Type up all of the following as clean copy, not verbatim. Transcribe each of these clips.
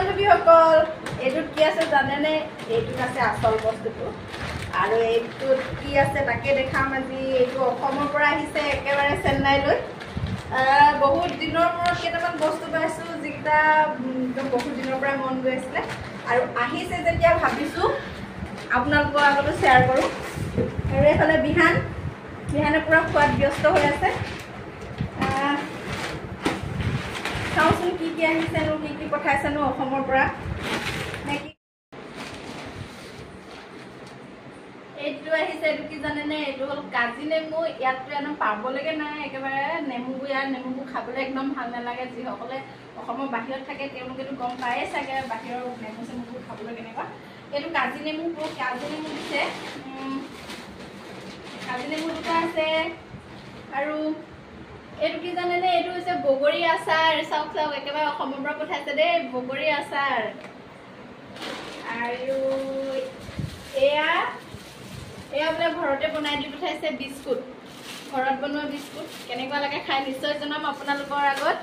বান্ধৱীসকল এইটোত কি আছে জানেনে এইটোত আছে আসল বস্তুটো আৰু এইটোত কি আছে তাকে দেখাম আজি এইটো অসমৰ পৰা আহিছে একেবাৰে চেন্নাইলৈ বহুত দিনৰ মূৰত কেইটামান বস্তু পাইছো যিটা বহুত দিনৰ পৰা মন গৈ আছিলে আৰু আহিছে যেতিয়া ভাবিছো আপোনালোকৰ আগত শ্বেয়াৰ কৰো আৰু এইফালে বিহানে পুৰা খোৱাত ব্যস্ত হৈ আছে চাওচোন কি কি আহিছেনো কি পঠাইছেনো অসমৰ পৰা নেকি এইটো আহিছে এইটো কি জানেনে এইটো হ'ল কাজি নেমু ইয়াততো একদম পাবলৈকে নাই একেবাৰে নেমুবোৰ ইয়াত নেমুবোৰ খাবলৈ একদম ভাল নালাগে যিসকলে অসমৰ বাহিৰত থাকে তেওঁলোকেতো গম পায়েই চাগে বাহিৰৰ নেমু চেমুবোৰ খাবলৈ কেনেকুৱা এইটো কাজি নেমু দিছে কাজি নেমু দুটা আছে আৰু এইটো কি জানেনে এইটো হৈছে বগৰী আচাৰ চাওক একেবাৰে অসমৰ পৰা পঠাইছে দেই বগৰী আচাৰ আৰু এয়া বোলে ঘৰতে বনাই দি পঠাইছে বিস্কুট ঘৰত বনোৱা বিস্কুট কেনেকুৱা লাগে খাই নিশ্চয় জনাম আপোনালোকৰ আগত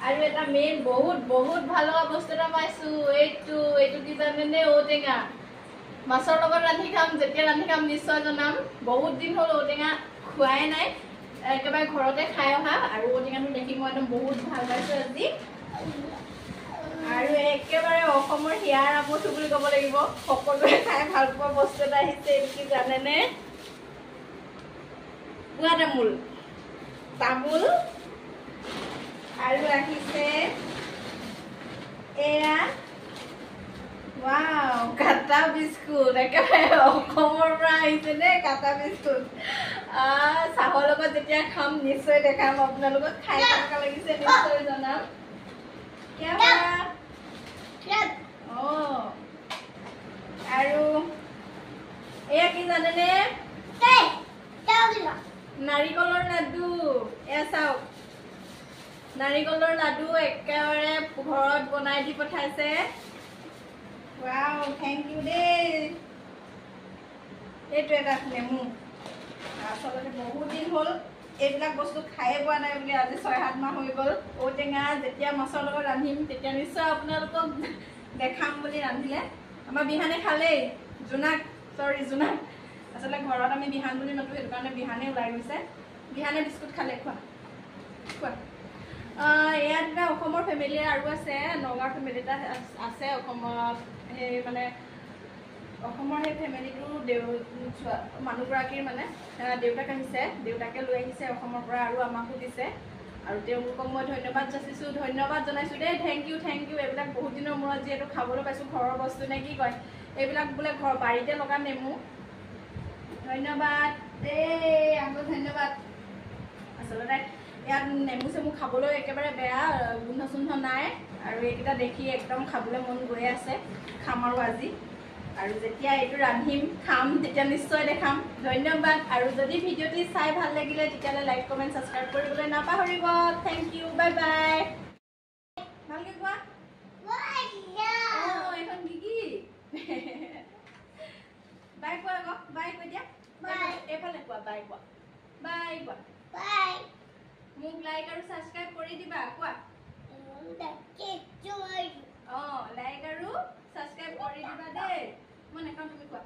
আৰু এটা মেইন বহুত ভাল লগা বস্তু এটা পাইছো এইটো কি জানেনে ঔটেঙা মাছৰ লগত ৰান্ধি খাম যেতিয়া ৰান্ধি খাম নিশ্চয় জনাম বহুত দিন হ'ল ঔটেঙা খোৱাই নাই একেবাৰে ঘৰতে খাই অহা আৰু ঔটেঙাটো দেখি মই একদম বহুত ভাল পাইছো আজি আৰু একেবাৰে অসমৰ হিয়াৰ আমঠু বুলি ক'ব লাগিব সকলোৱে খাই ভাল পোৱা বস্তু এটা আহিছে এইটো কি জানেনে বুঢ়া তামোল আৰু আহিছে এয়া ৱাও কাটা বিস্কুট একেবাৰে অসমৰ পৰা আহিছে দেই কাটা বিস্কুট চাহৰ লগত যেতিয়া খাম নিশ্চয় দেখাম আপোনালোকক খাই কেনেকুৱা লাগিছে নিশ্চয় জনাম আৰু এয়া কি জানেনে নাৰিকলৰ লাডু এয়া চাওক নাৰিকলৰ লাডু একেবাৰে ঘৰত বনাই দি পঠাইছে ৱাও থেংক ইউ দেই এইটো এটা নেমু আচলতে বহুত দিন হ'ল এইবিলাক বস্তু খায়ে পোৱা নাই বুলি আজি 6-7 মাহ হৈ গ'ল ঔটেঙা যেতিয়া মাছৰ লগত ৰান্ধিম তেতিয়া নিশ্চয় আপোনালোকক দেখাম বুলি ৰান্ধিলে আমাৰ বিহানে খালেই জোনাক আচলতে ঘৰত আমি বিহান বুলি মাতো সেইটো কাৰণে বিহানে ওলাই গৈছে বিহানে বিস্কুট খালে খোৱা ইয়াত এটা অসমৰ ফেমিলি আৰু আছে নগাঁৱৰ ফেমিলি এটা আছে অসমত সেই মানে অসমৰ সেই ফেমিলিটোৰ মানুহগৰাকীৰ মানে দেউতাক আহিছে দেউতাকে লৈ আহিছে অসমৰ পৰা আৰু আমাকো দিছে আৰু তেওঁলোকক মই ধন্যবাদ জনাইছো দেই থেংক ইউ এইবিলাক বহুত দিনৰ মূৰত যিহেতু খাবলৈ পাইছো ঘৰৰ বস্তু নে কি কয় এইবিলাক বোলে ঘৰ বাৰীতে লগা নেমু ধন্যবাদ দেই আকৌ ধন্যবাদ আচলতে ইয়াত নেমু চেমু খাবলৈ একেবাৰে বেয়া গোন্ধ নাই আৰু এইকেইটা দেখি একদম খাবলৈ মন গৈ আছে খাম আৰু আজি আৰু যেতিয়া এইটো ৰান্ধিম খাম তেতিয়া নিশ্চয় দেখাম ধন্যবাদ আৰু যদি ভিডিঅ'টি চাই ভাল লাগিলে তেতিয়াহ'লে লাইক কমেণ্ট ছাবস্ক্ৰাইব কৰিবলৈ নাপাহৰিব থেংক ইউ বাই ভালকে কোৱা এখন কি বাই কোৱা আকৌ বাই কৈ দিয়া এইফালে কোৱা বাই কোৱা মোক লাইক আৰু ছাবস্ক্ৰাইব কৰি দিবা কোৱা লাইক আৰু ছাবস্ক্ৰাইব কৰি দিবা দেই মই নেখাওঁ তুমি কোৱা